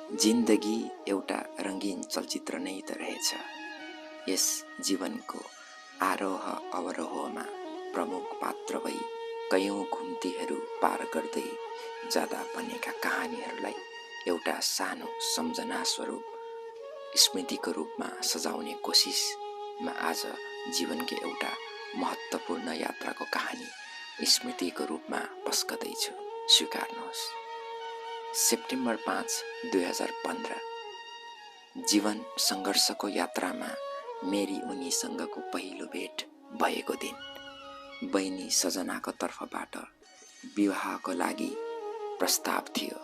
जिन्दगी एउटा रङ्गीन चलचित्र नै त रहेछ। यस जीवनको आरोह अवरोहमा प्रमुख पात्र भई कयौं घुम्तीहरू पार गर्दै जाँदा बनेका कहानीहरूलाई एउटा सानो सम्झना स्वरूप स्मृतिको रूपमा सजाउने कोसिसमा आज जीवनको एउटा महत्त्वपूर्ण यात्राको कहानी स्मृतिको रूपमा पस्कदैछु। स्वीकार्नुहोस्। सेप्टेम्बर 5, 2015। जीवन सङ्घर्षको यात्रामा मेरी उनीसँगको पहिलो भेट भएको दिन। बहिनी सजनाको तर्फबाट विवाहको लागि प्रस्ताव थियो।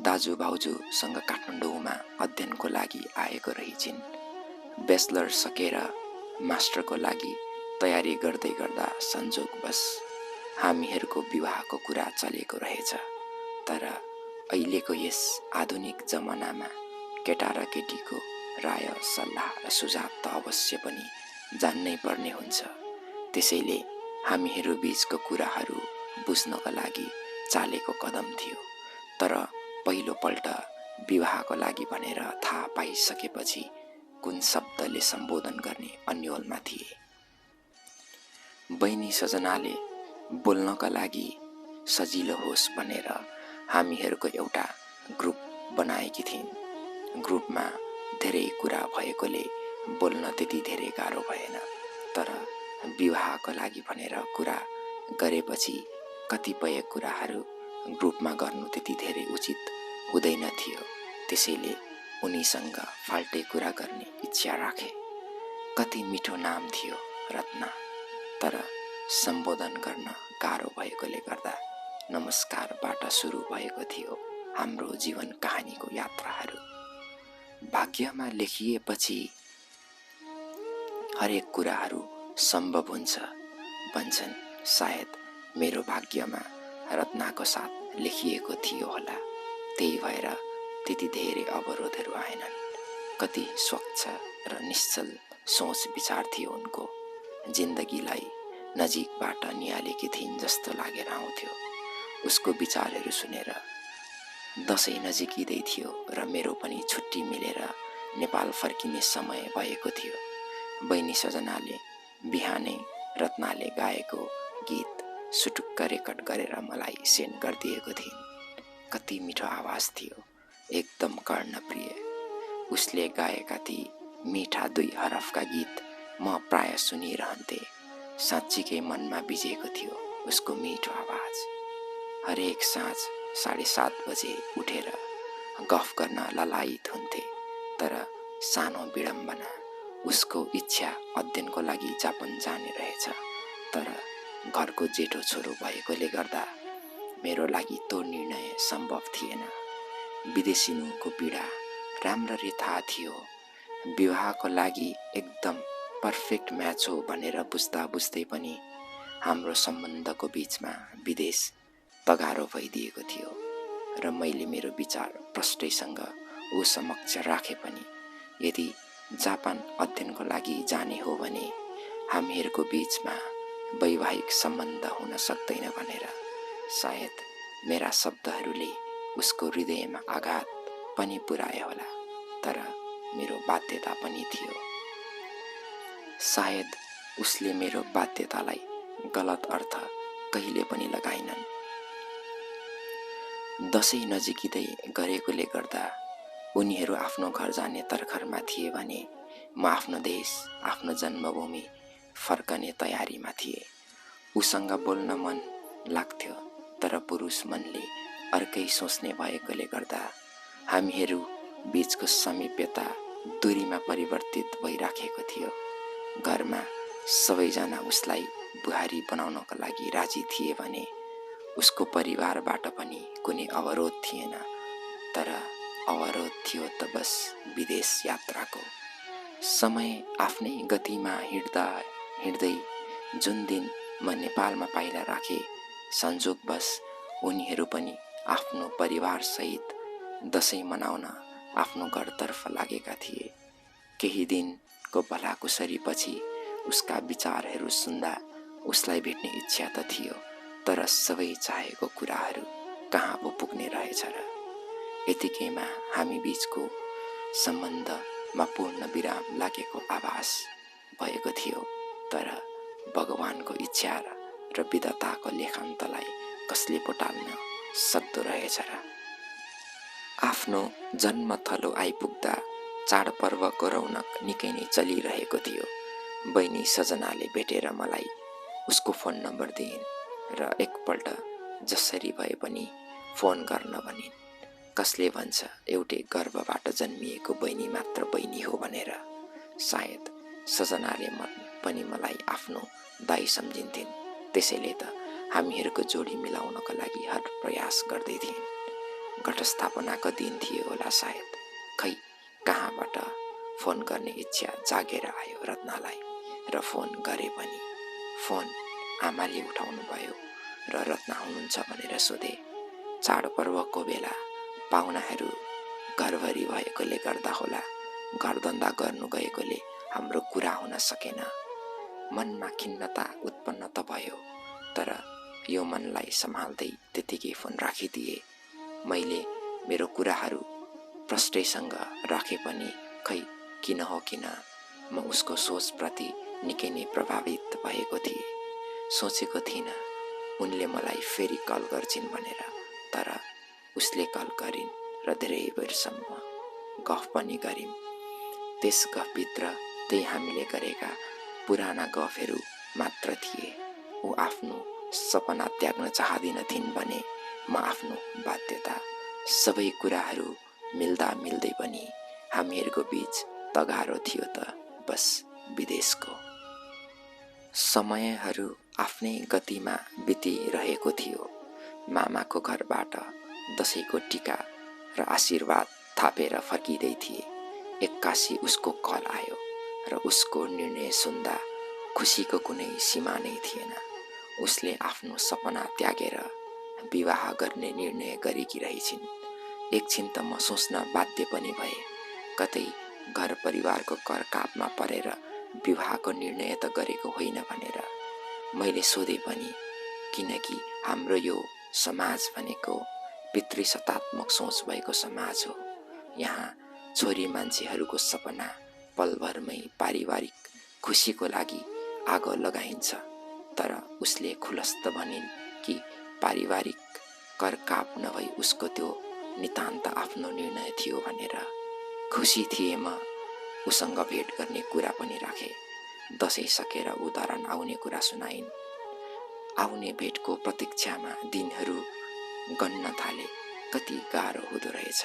दाजु भाउजूसँग काठमाडौँमा अध्ययनको लागि आएको रहेछिन्। ब्याचलर सकेर मास्टरको लागि तयारी गर्दै गर्दा संजोगवश हामीहरूको विवाहको कुरा चलेको रहेछ। तर अहिलेको यस आधुनिक जमानामा केटा र केटीको राय सल्लाह र सुझाव त अवश्य पनि जान्नै पर्ने हुन्छ। त्यसैले हामीहरू बीचको कुराहरू बुझ्नका लागि चालेको कदम थियो। तर पहिलोपल्ट विवाहको लागि भनेर थाहा पाइसकेपछि कुन शब्दले सम्बोधन गर्ने अन्योलमा थिए। बहिनी सजनाले बोल्नका लागि सजिलो होस् भनेर हामीहरूको एउटा ग्रुप बनाएकी थिइन्। ग्रुपमा धेरै कुरा भएकोले बोल्न त्यति धेरै गाह्रो भएन। तर विवाहको लागि भनेर कुरा गरेपछि कतिपय कुराहरू ग्रुपमा गर्नु त्यति धेरै उचित हुँदैन थियो। त्यसैले उनीसँग फाल्टे कुरा गर्ने इच्छा राखे। कति मिठो नाम थियो, रत्ना। तर सम्बोधन गर्न गाह्रो भएकोले गर्दा नमस्कारबाट सुरु भएको थियो हाम्रो जीवन कहानीको यात्राहरू। भाग्यमा लेखिएपछि हरेक कुराहरू सम्भव हुन्छ भन्छन्। सायद मेरो भाग्यमा रत्नाको साथ लेखिएको थियो होला। त्यही भएर त्यति धेरै अवरोधहरू आएनन्। कति स्वच्छ र निश्चल सोच विचार थियो उनको। जिन्दगीलाई नजिकबाट निहालेकी थिइन् जस्तो लागेर आउँथ्यो। उसको विचारहरू सुनेर दसैँ नजिकिँदै थियो र मेरो पनि छुट्टी मिलेर नेपाल फर्किने समय भएको थियो। बहिनी सजनाले बिहानै रत्नाले गाएको गीत सुटुक्क रेकर्ड गरेर मलाई सेन्ड गरिदिएको थिइन्। कति मिठो आवाज थियो, एकदम कर्णप्रिय। उसले गाएका ती मिठा 2 हरफका गीत म प्राय सुनिरहन्थेँ। साँच्चीकै मनमा बिजेको थियो उसको मिठो आवाज। हरेक साँझ 7:30 बजे उठेर गफ गर्न ललायित हुन्थे। तर सानो विडम्बना, उसको इच्छा अध्ययनको लागि जापान जाने रहेछ। तर घरको जेठो छोरो भएकोले गर्दा मेरो लागि त्यो निर्णय सम्भव थिएन। विदेशिनुको पीडा राम्ररी थाहा थियो। विवाहको लागि एकदम पर्फेक्ट म्याच हो भनेर बुझ्दा बुझ्दै पनि हाम्रो सम्बन्धको बीचमा विदेश तगारो भइदिएको थियो। र मैले मेरो विचार प्रष्टैसँग ऊ समक्ष राखे पनि यदि जापान अध्ययनको लागि जाने हो भने हामीहरूको बीचमा वैवाहिक सम्बन्ध हुन सक्दैन भनेर। सायद मेरा शब्दहरूले उसको हृदयमा आघात पनि पुर्यायो होला। तर मेरो बाध्यता पनि थियो। सायद उसले मेरो बाध्यतालाई गलत अर्थ कहिले पनि लगाइनन्। दसैँ नजिकिँदै गरेकोले गर्दा उनीहरू आफ्नो घर जाने तर्खरमा थिए भने म आफ्नो देश, आफ्नो जन्मभूमि फर्कने तयारीमा थिए। उसँग बोल्न मन लाग्थ्यो, तर पुरुष मनले अर्कै सोच्ने भएकोले गर्दा हामीहरू बीचको समीप्यता दूरीमा परिवर्तित भइराखेको थियो। घरमा सबैजना उसलाई बुहारी बनाउनका लागि राजी थिए भने उसको परिवारबाट पनि कुनै अवरोध थिएन। तर अवरोध थियो त बस विदेश यात्राको। समय आफ्नै गतिमा हिँड्दै जुन दिन म नेपालमा पाइला राखे, संजोगवश उनीहरू पनि आफ्नो परिवारसहित दसैँ मनाउन आफ्नो घरतर्फ लागेका थिए। केही दिनको भलाकुसरीपछि उसका विचारहरू सुन्दा उसलाई भेट्ने इच्छा त थियो। तर सबै चाहेको कुराहरू कहाँ पो पुग्ने रहेछ र। यतिकैमा हामी बीचको सम्बन्धमा पूर्ण विराम लागेको आभास भएको थियो। तर भगवानको इच्छा र विधाताको लेखान्तलाई कसले पो टाल्न सक्दो रहेछ र। आफ्नो जन्मथलो आइपुग्दा चाडपर्वको रौनक निकै नै चलिरहेको थियो। बहिनी सजनाले भेटेर मलाई उसको फोन नम्बर दिइन् र एकपल्ट जसरी भए पनि फोन गर्न भनिन्। कसले भन्छ एउटै गर्भबाट जन्मिएको बहिनी मात्र बहिनी हो भनेर। सायद सजनाले पनि मलाई आफ्नो दाइ सम्झिन्थिन्, त्यसैले त हामीहरूको जोडी मिलाउनको लागि हर प्रयास गर्दै थिइन्। घटस्थापनाको दिन थियो होला सायद। खै कहाँबाट फोन गर्ने इच्छा जागेर आयो रत्नालाई र फोन गरे पनि। फोन आमाले उठाउनु भयो र रत्ना हुनुहुन्छ भनेर सोधे। चाडपर्वको बेला पाहुनाहरू घरभरि भएकोले गर्दा होला, घरधन्दा गर्नु गएकोले हाम्रो कुरा हुन सकेन। मनमा खिन्नता उत्पन्न त भयो, तर यो मनलाई सम्हाल्दै त्यतिकै फोन राखिदिए। मैले मेरो कुराहरू प्रष्टैसँग राखे पनि खै किन हो किन म उसको सोचप्रति निकै नै प्रभावित भएको थिएँ। सोचेको थिइनँ उनले मलाई फेरि कल गर्छिन् भनेर, तर उसले कल गरिन् र धेरै बेरसम्म गफ पनि गरिन्। त्यस गफभित्र त्यही हामीले गरेका पुराना गफहरू मात्र थिए। ऊ आफ्नो सपना त्याग्न चाहदिनथिन् भने म आफ्नो बाध्यता। सबै कुराहरू मिल्दा मिल्दै पनि हामीहरूको बीच तगारो थियो त बस विदेशको। समयहरू आफ्नै गतिमा बितिरहेको थियो। मामाको घरबाट दसैँको टिका र आशीर्वाद थापेर फर्किँदै थिए। एक्कासी उसको कल आयो र उसको निर्णय सुन्दा खुसीको कुनै सीमा नै थिएन। उसले आफ्नो सपना त्यागेर विवाह गर्ने निर्णय गरेकी रहेछिन्। एकछिन त म सोच्न बाध्य पनि भए, कतै घर परिवारको करकापमा परेर विवाहको निर्णय त गरेको होइन भनेर। मैले सोधे पनि, किनकि हाम्रो यो समाज भनेको पितृसत्तात्मक सोच भएको समाज हो। यहाँ छोरी मान्छेहरूको सपना पलभरमै पारिवारिक खुसीको लागि आगो लगाइन्छ। तर उसले खुलस्त भनिन् कि पारिवारिक करकाप नभई उसको त्यो नितान्त आफ्नो निर्णय थियो भनेर। खुसी थिए म। उसँग भेट गर्ने कुरा पनि राखे। दसैँ सकेर उदाहरण आउने कुरा सुनाइन्। आउने भेटको प्रतीक्षामा दिनहरू गन्न थाले। कति गाह्रो हुँदो रहेछ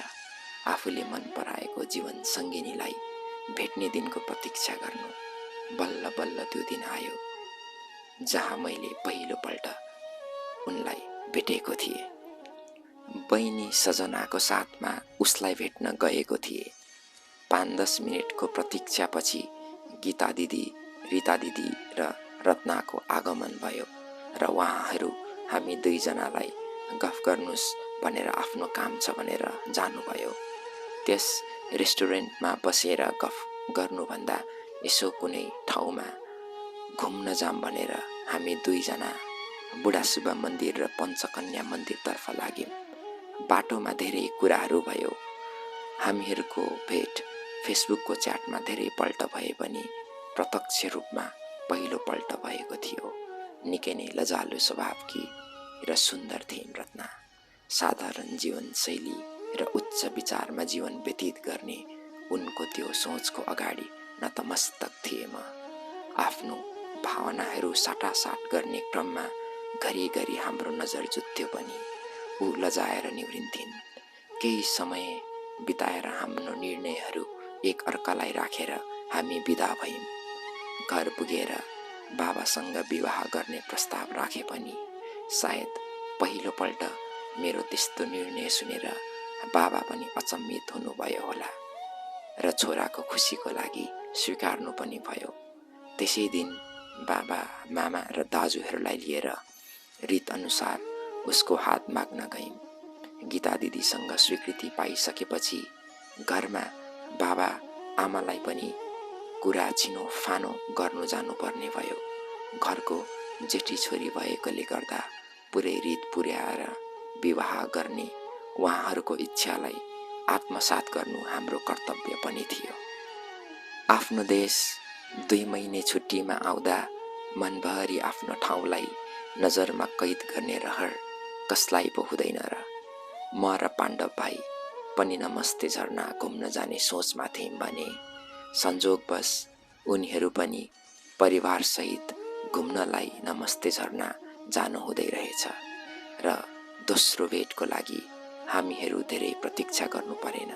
आफूले मन पराएको जीवन सङ्गिनीलाई भेट्ने दिनको प्रतीक्षा गर्नु। बल्ल बल्ल त्यो दिन आयो जहाँ मैले पहिलोपल्ट उनलाई भेटेको थिएँ। बहिनी सजनाको साथमा उसलाई भेट्न गएको थिएँ। 5-10 मिनटको प्रतीक्षापछि गीता दिदी, रीता दिदी र रत्नाको आगमन भयो र उहाँहरू हामी दुईजनालाई गफ गर्नुस् भनेर आफ्नो काम छ भनेर जानुभयो। त्यस रेस्टुरेन्टमा बसेर गफ गर्नुभन्दा यसो कुनै ठाउँमा घुम्न जाम भनेर हामी दुईजना बुढासुब्बा मन्दिर र पञ्चकन्या मन्दिरतर्फ लाग्यौँ। बाटोमा धेरै कुराहरू भयो। हामीहरूको भेट फेसबुकको च्याटमा धेरैपल्ट भए पनि प्रत्यक्ष रूपमा पहिलोपल्ट भएको थियो। निकै नै लजालु स्वभावकी र सुन्दर थिइन् रत्ना। साधारण जीवनशैली र उच्च विचारमा जीवन व्यतीत गर्ने उनको त्यो सोचको अगाडि नतमस्तक थिए म। आफ्नो भावनाहरू साटासाट गर्ने क्रममा घरिघरि हाम्रो नजर जुत्थ्यो पनि ऊ लजाएर निहुरिन्थिन्। केही समय बिताएर हाम्रो निर्णयहरू एक अर्कालाई राखेर हामी बिदा भयौँ। घर पुगेर बाबासँग विवाह गर्ने प्रस्ताव राखे पनि सायद पहिलोपल्ट मेरो त्यस्तो निर्णय सुनेर बाबा पनि अचम्मित हुनुभयो होला र छोराको खुसीको लागि स्वीकार्नु पनि भयो। त्यसै दिन बाबा, मामा र दाजुहरूलाई लिएर रीत अनुसार उसको हात माग्न गयौँ। गीता दिदीसँग स्वीकृति पाइसकेपछि घरमा बाबा आमालाई पनि कुरा छिनोफानो गर्नु जानुपर्ने भयो। घरको जेठी छोरी भएकोले गर्दा पुरै रीत पुर्याएर विवाह गर्ने उहाँहरूको इच्छालाई आत्मसात गर्नु हाम्रो कर्तव्य पनि थियो। आफ्नो देश 2 महिने छुट्टीमा आउँदा मनभरि आफ्नो ठाउँलाई नजरमा कैद गर्ने रहर कसलाई पो हुँदैन र। म र पाण्डव भाइ पनि नमस्ते झरना घुम्न जाने सोचमा थियौँ भने संजोगवश उनीहरू पनि परिवारसहित घुम्नलाई नमस्ते झरना जानु हुँदै रहेछ र दोस्रो भेटको लागि हामीहरू धेरै प्रतीक्षा गर्नु परेन।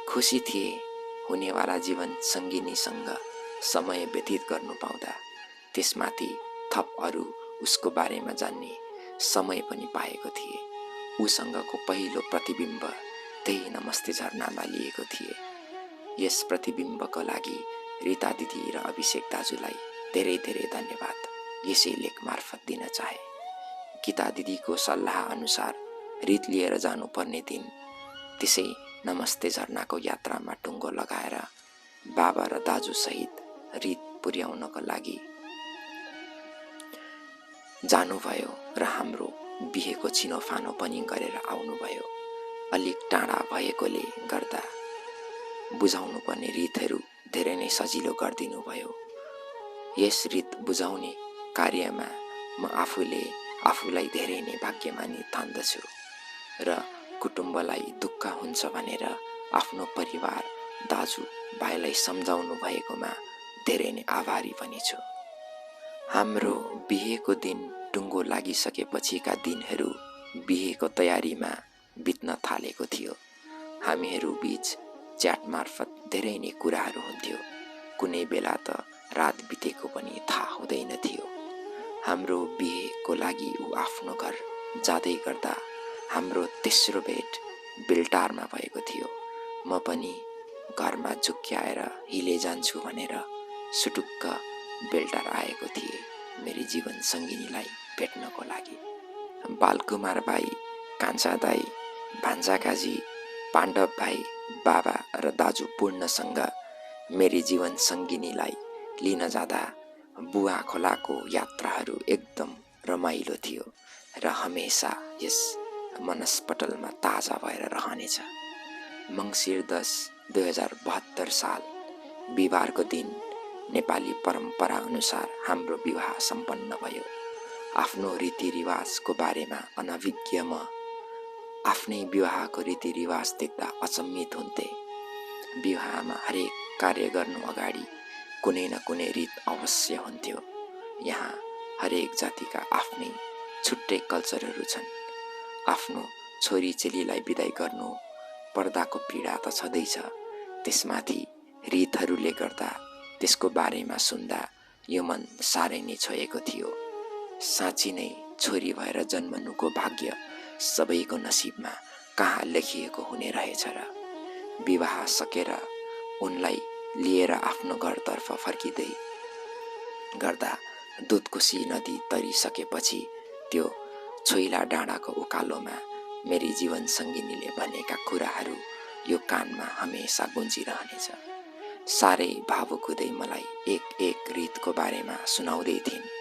खुसी थिए हुनेवाला जीवन सङ्गिनीसँग समय व्यतीत गर्नु पाउँदा। त्यसमाथि थप अरू उसको बारेमा जान्ने समय पनि पाएको थिए। उसँगको पहिलो प्रतिबिम्ब त्यही नमस्ते झरनामा लिएको थिए। यस प्रतिबिम्बको लागि रिता दिदी र अभिषेक दाजुलाई धेरै धेरै धन्यवाद यसै लेख मार्फत दिन चाहे। गीता दिदीको सल्लाह अनुसार रित लिएर जानुपर्ने दिन त्यसै नमस्ते झरनाको यात्रामा टुङ्गो लगाएर बाबा र दाजुसहित रित पुर्याउनको लागि जानुभयो र हाम्रो बिहेको छिनोफानो पनि गरेर आउनुभयो। अलिक टाढा भएकोले गर्दा बुझाउनु पर्ने रितहरू धेरै नै सजिलो गरिदिनु भयो। यस रित बुझाउने कार्यमा म आफूलाई धेरै नै भाग्यमानी ठान्दछु र कुटुम्बलाई दुःख हुन्छ भनेर आफ्नो परिवार दाजु भाइलाई सम्झाउनु भएकोमा धेरै नै आभारी पनि छु। हाम्रो बिहेको दिन टुङ्गो लागिसकेपछिका दिनहरू बिहेको तयारीमा बित्न थालेको थियो। हामीहरू बीच च्याट मार्फत धेरै नै कुराहरू हुन्थ्यो। कुनै बेला त रात बितेको पनि थाहा हुँदैन थियो। हाम्रो बिहेको लागि ऊ आफ्नो घर जाँदै गर्दा हाम्रो तेस्रो भेट बेलटारमा भएको थियो। म पनि घरमा झुक्क्याएर हिले जान्छु भनेर सुटुक्क बेलटार आएको थिएँ मेरी जीवन सङ्गिनीलाई भेट्नको लागि। बालकुमार भाइ, कान्छा दाई, भान्जा काजी, पाण्डव भाइ, बाबा र दाजु पूर्णसँग मेरी जीवन सङ्गिनीलाई लिन जाँदा बुवा खोलाको यात्राहरू एकदम रमाइलो थियो र हमेसा यस मनस्पटलमा ताजा भएर रहनेछ। मङ्सिर 10, 2072 साल बिहिबारको दिन नेपाली परम्परा अनुसार हाम्रो विवाह सम्पन्न भयो। आफ्नो रीतिरिवाजको बारेमा अनभिज्ञ म आफ्नै विवाहको रीतिरिवाज देख्दा अचम्मित हुन्थे। विवाहमा हरेक कार्य गर्नु अगाडि कुनै न कुनै रीत अवश्य हुन्थ्यो। यहाँ हरेक जातिका आफ्नै छुट्टै कल्चरहरू छन्। आफ्नो छोरी चेलीलाई बिदाई गर्नु पर्दाको पीडा त छँदैछ, त्यसमाथि रीतहरूले गर्दा त्यसको बारेमा सुन्दा यो मन साह्रै नै छोएको थियो। साँच्ची नै छोरी भएर जन्मनुको भाग्य सबैको नसिबमा कहाँ लेखिएको हुने रहेछ र। विवाह सकेर उनलाई लिएर आफ्नो घरतर्फ फर्किँदै गर्दा दुधकोशी नदी तरिसकेपछि त्यो छोइला डाँडाको उकालोमा मेरी जीवन सङ्गिनीले भनेका कुराहरू यो कानमा हमेसा गुन्जिरहनेछ। साह्रै भावुक हुँदै मलाई एक एक रीतको बारेमा सुनाउँदै थिइन्।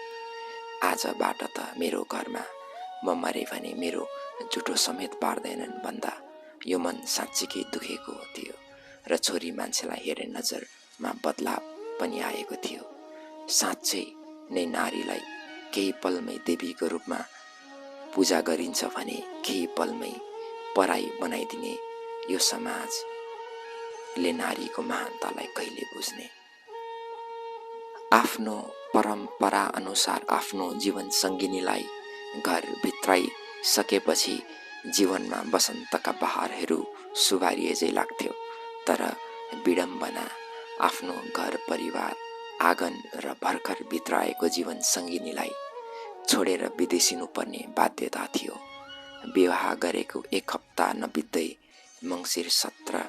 आजबाट त मेरो घरमा म मरे भने मेरो जुठो समेत पार्दैनन् भन्दा यो मन साँच्चीकै दुखेको थियो र छोरी मान्छेलाई हेर्ने नजरमा बदलाव पनि आएको थियो। साँच्चै नै नारीलाई केही पलमै देवीको रूपमा पूजा गरिन्छ भने केही पलमै पराई बनाइदिने यो समाजले नारीको महानतालाई कहिले बुझ्ने। आफ्नो परम्परा अनुसार आफ्नो जीवन सङ्गिनीलाई घर भित्राइसकेपछि जीवनमा वसन्तका बहारहरू सुबारिएझै लाग्थ्यो। तर विडम्बना आफ्नो घर परिवार आँगन र भर्खर भित्राएको जीवन सङ्गिनीलाई छोडेर विदेशिनु पर्ने बाध्यता थियो। विवाह गरेको 1 हप्ता नबित्दै मङ्सिर 17,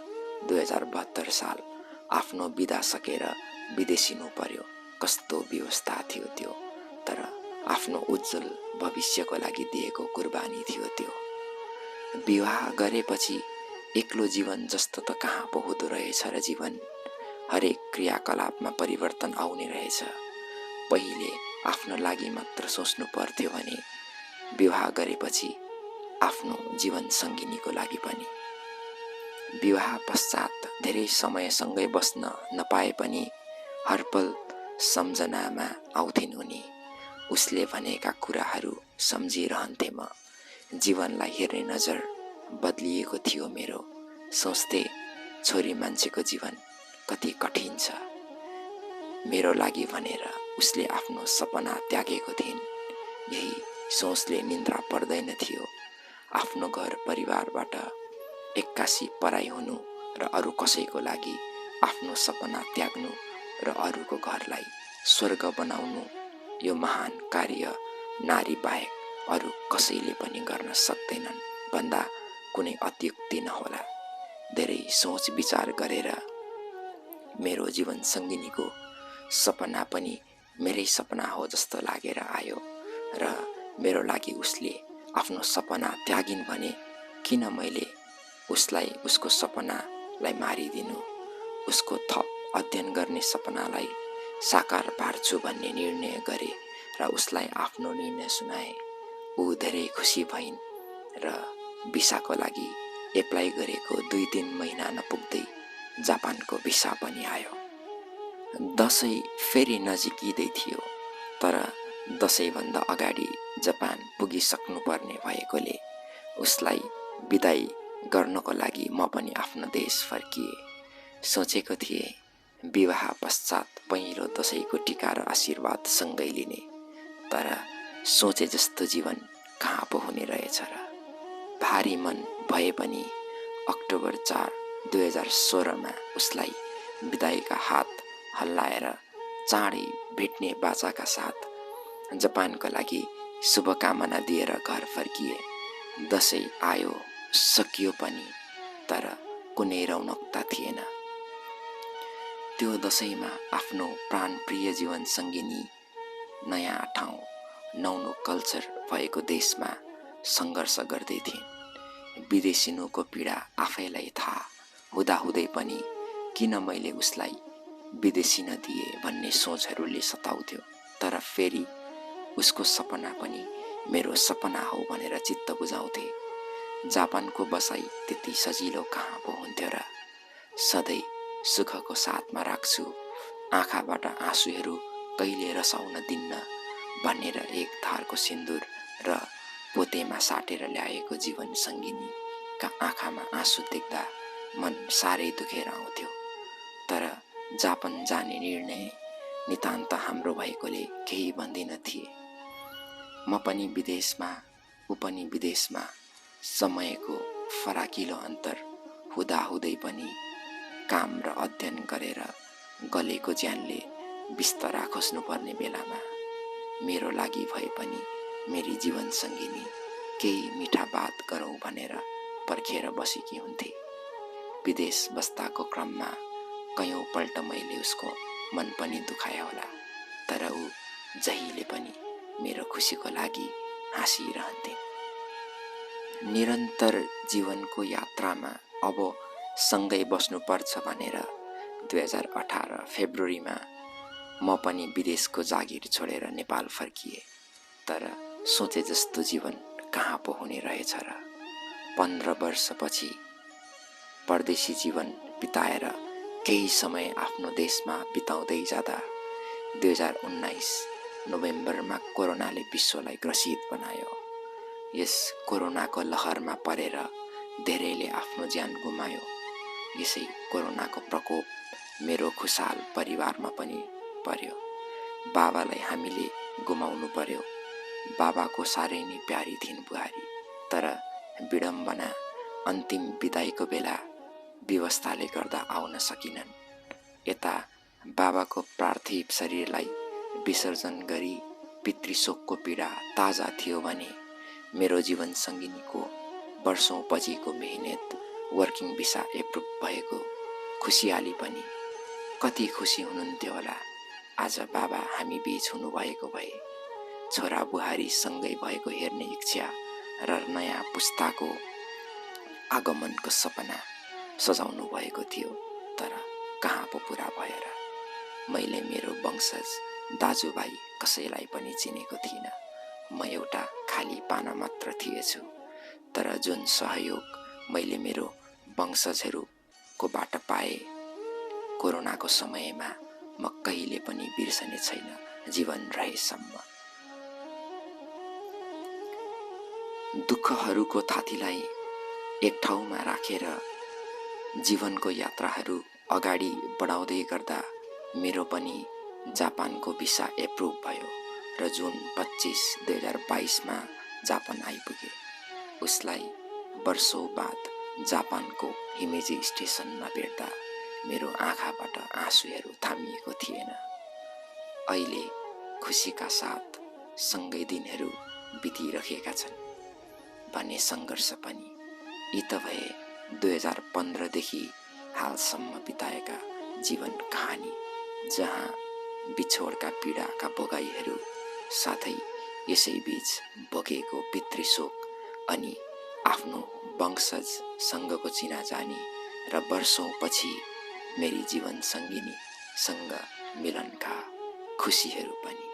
2072 साल आफ्नो बिदा सकेर विदेशिनु पर्यो। कस्तो व्यवस्था थियो त्यो, तर आफ्नो उज्जवल भविष्यको लागि दिएको कुर्बानी थियो त्यो। विवाह गरेपछि एक्लो जीवन जस्तो त कहाँ पो हुँदो रहेछ र जीवन। हरेक क्रियाकलापमा परिवर्तन आउने रहेछ। पहिले आफ्नो लागि मात्र सोच्नु पर्थ्यो भने विवाह गरेपछि आफ्नो जीवन सङ्गिनीको लागि पनि। विवाह पश्चात धेरै समयसँगै बस्न नपाए पनि हरपल सम्झनामा आउँथिन् उनी। उसले भनेका कुराहरू सम्झिरहन्थे म। जीवनलाई हेर्ने नजर बदलिएको थियो मेरो। सोच्थे छोरी मान्छेको जीवन कति कठिन छ। मेरो लागि भनेर उसले आफ्नो सपना त्यागेको थिइन्। यही सोचले निन्द्रा पर्दैन थियो। आफ्नो घर परिवारबाट एक्कासी पराई हुनु र अरू कसैको लागि आफ्नो सपना त्याग्नु र अरूको घरलाई स्वर्ग बनाउनु, यो महान कार्य नारी बाहेक अरू कसैले पनि गर्न सक्दैनन् भन्दा कुनै अत्युक्ति नहोला। धेरै सोच विचार गरेर मेरो जीवन सङ्गिनीको सपना पनि मेरै सपना हो जस्तो लागेर आयो र मेरो लागि उसले आफ्नो सपना त्यागिन् भने किन मैले उसलाई उसको सपनालाई मारिदिनु। उसको थप अध्ययन गर्ने सपनालाई साकार पार्छु भन्ने निर्णय गरे र उसलाई आफ्नो निर्णय सुनाए। ऊ धेरै खुसी भइन् र भिसाको लागि एप्लाई गरेको 2-3 महिना नपुग्दै जापानको भिसा पनि आयो। दसैँ फेरि नजिकिँदै थियो, तर दसैँभन्दा अगाडि जापान पुगिसक्नुपर्ने भएकोले उसलाई बिदाई गर्नको लागि म पनि आफ्नो देश फर्किएँ। सोचेको थिएँ विवाह पश्चात पहिलो दसैँको टिका र आशीर्वाद सँगै लिने, तर सोचे जस्तो जीवन कहाँ पो हुने रहेछ र। भारी मन भए पनि अक्टोबर 4, 2016मा उसलाई बिदाईका हात हल्लाएर चाँडै भेट्ने बाचाका साथ जापानका लागि शुभकामना दिएर घर फर्किए। दसैँ आयो सकियो पनि, तर कुनै रौनकता थिएन। त्यो दसैँमा आफ्नो प्राणप्रिय जीवन सङ्गिनी नयाँ ठाउँ, नौलो कल्चर भएको देशमा सङ्घर्ष गर्दै थिइन्। विदेशिनुको पीडा आफैलाई थाहा हुँदाहुँदै पनि किन मैले उसलाई विदेशिन दिए भन्ने सोचहरूले सताउँथ्यो। तर फेरि उसको सपना पनि मेरो सपना हो भनेर चित्त बुझाउँथे। जापानको बसाई त्यति सजिलो कहाँ पो हुन्थ्यो र। सधैँ सुखको साथमा राख्छु, आँखाबाट आँसुहरू कहिले रसाउन दिन्न भनेर एक धारको सिन्दुर र पोतेमा साटेर ल्याएको जीवन सङ्गिनीका आँखामा आँसु देख्दा मन साह्रै दुखेर आउँथ्यो। तर जापान जाने निर्णय नितान्त हाम्रो भएकोले केही भन्दिन थिए। म पनि विदेशमा, ऊ पनि विदेशमा, समयको फराकिलो अन्तर हुँदाहुँदै पनि काम र अध्ययन गरेर गलेको ज्यानले बिस्तरा खोज्नुपर्ने बेलामा मेरो लागि भए पनि मेरी जीवन सङ्गिनी केही मिठा बात गरौँ भनेर पर्खेर बसेकी हुन्थे। विदेश बस्दाको क्रममा कयौँपल्ट मैले उसको मन पनि दुखाए होला, तर ऊ जहिले पनि मेरो खुसीको लागि हाँसिरहन्थे। निरन्तर जीवनको यात्रामा अब सँगै बस्नुपर्छ भनेर 2018 फेब्रुअरीमा म पनि विदेशको जागिर छोडेर नेपाल फर्किएँ। तर सोचे जस्तो जीवन कहाँ पो हुने रहेछ र। 15 वर्षपछि परदेशी जीवन बिताएर केही समय आफ्नो देशमा बिताउँदै जाँदा 2019 नोभेम्बरमा कोरोनाले विश्वलाई ग्रसित बनायो। यस कोरोनाको लहरमा परेर धेरैले आफ्नो ज्यान गुमायो। यसै कोरोनाको प्रकोप मेरो खुसाल परिवारमा पनि पर्यो। बाबालाई हामीले गुमाउनु पर्यो। बाबाको साह्रै नै प्यारी थिइन् बुहारी, तर विडम्बना अन्तिम बिदाईको बेला व्यवस्थाले गर्दा आउन सकिनन्। यता बाबाको पार्थिव शरीरलाई विसर्जन गरी पितृशोकको पीडा ताजा थियो भने मेरो जीवन सङ्गिनीको वर्षौं पछिको मेहनत वर्किङ भिसा एप्रुभ भएको खुसियाली पनि। कति खुसी हुनुहुन्थ्यो होला आज बाबा हामी बीच हुनुभएको भए। छोरा बुहारी सँगै भएको हेर्ने इच्छा र नयाँ पुस्ताको आगमनको सपना सजाउनु भएको थियो, तर कहाँ पो पुरा भयो र। मैले मेरो वंशज दाजुभाइ कसैलाई पनि चिनेको थिइनँ। म एउटा खाली पाना मात्र थिएछु। तर जुन सहयोग मैले मेरो वंशजहरूकोबाट पाएँ कोरोनाको समयमा म कहिले पनि बिर्सने छैन जीवन रहेसम्म। दुःखहरूको थातीलाई एक ठाउँमा राखेर जीवनको यात्राहरू अगाडि बढाउँदै गर्दा मेरो पनि जापानको भिसा एप्रुभ भयो र जुन 25, 2022मा जापान आइपुगे। उसलाई वर्षौं बाद जापानको हिमेजी स्टेसनमा भेट्दा मेरो आँखाबाट आँसुहरू थामिएको थिएन। अहिले खुसीका साथ सँगै दिनहरू बितिरहेका छन् भने सङ्घर्ष पनि। यी त भए 2015देखि हालसम्म बिताएका जीवन कहानी, जहाँ बिछोडका पीडाका भोगाईहरू साथै यसैबीच भोगेको पितृशोक अनि आफ्नो वंशजसँगको चिनाजानी र वर्षौंपछि मेरी जीवन सङ्गिनीसँग मिलनका खुसीहरू पनि।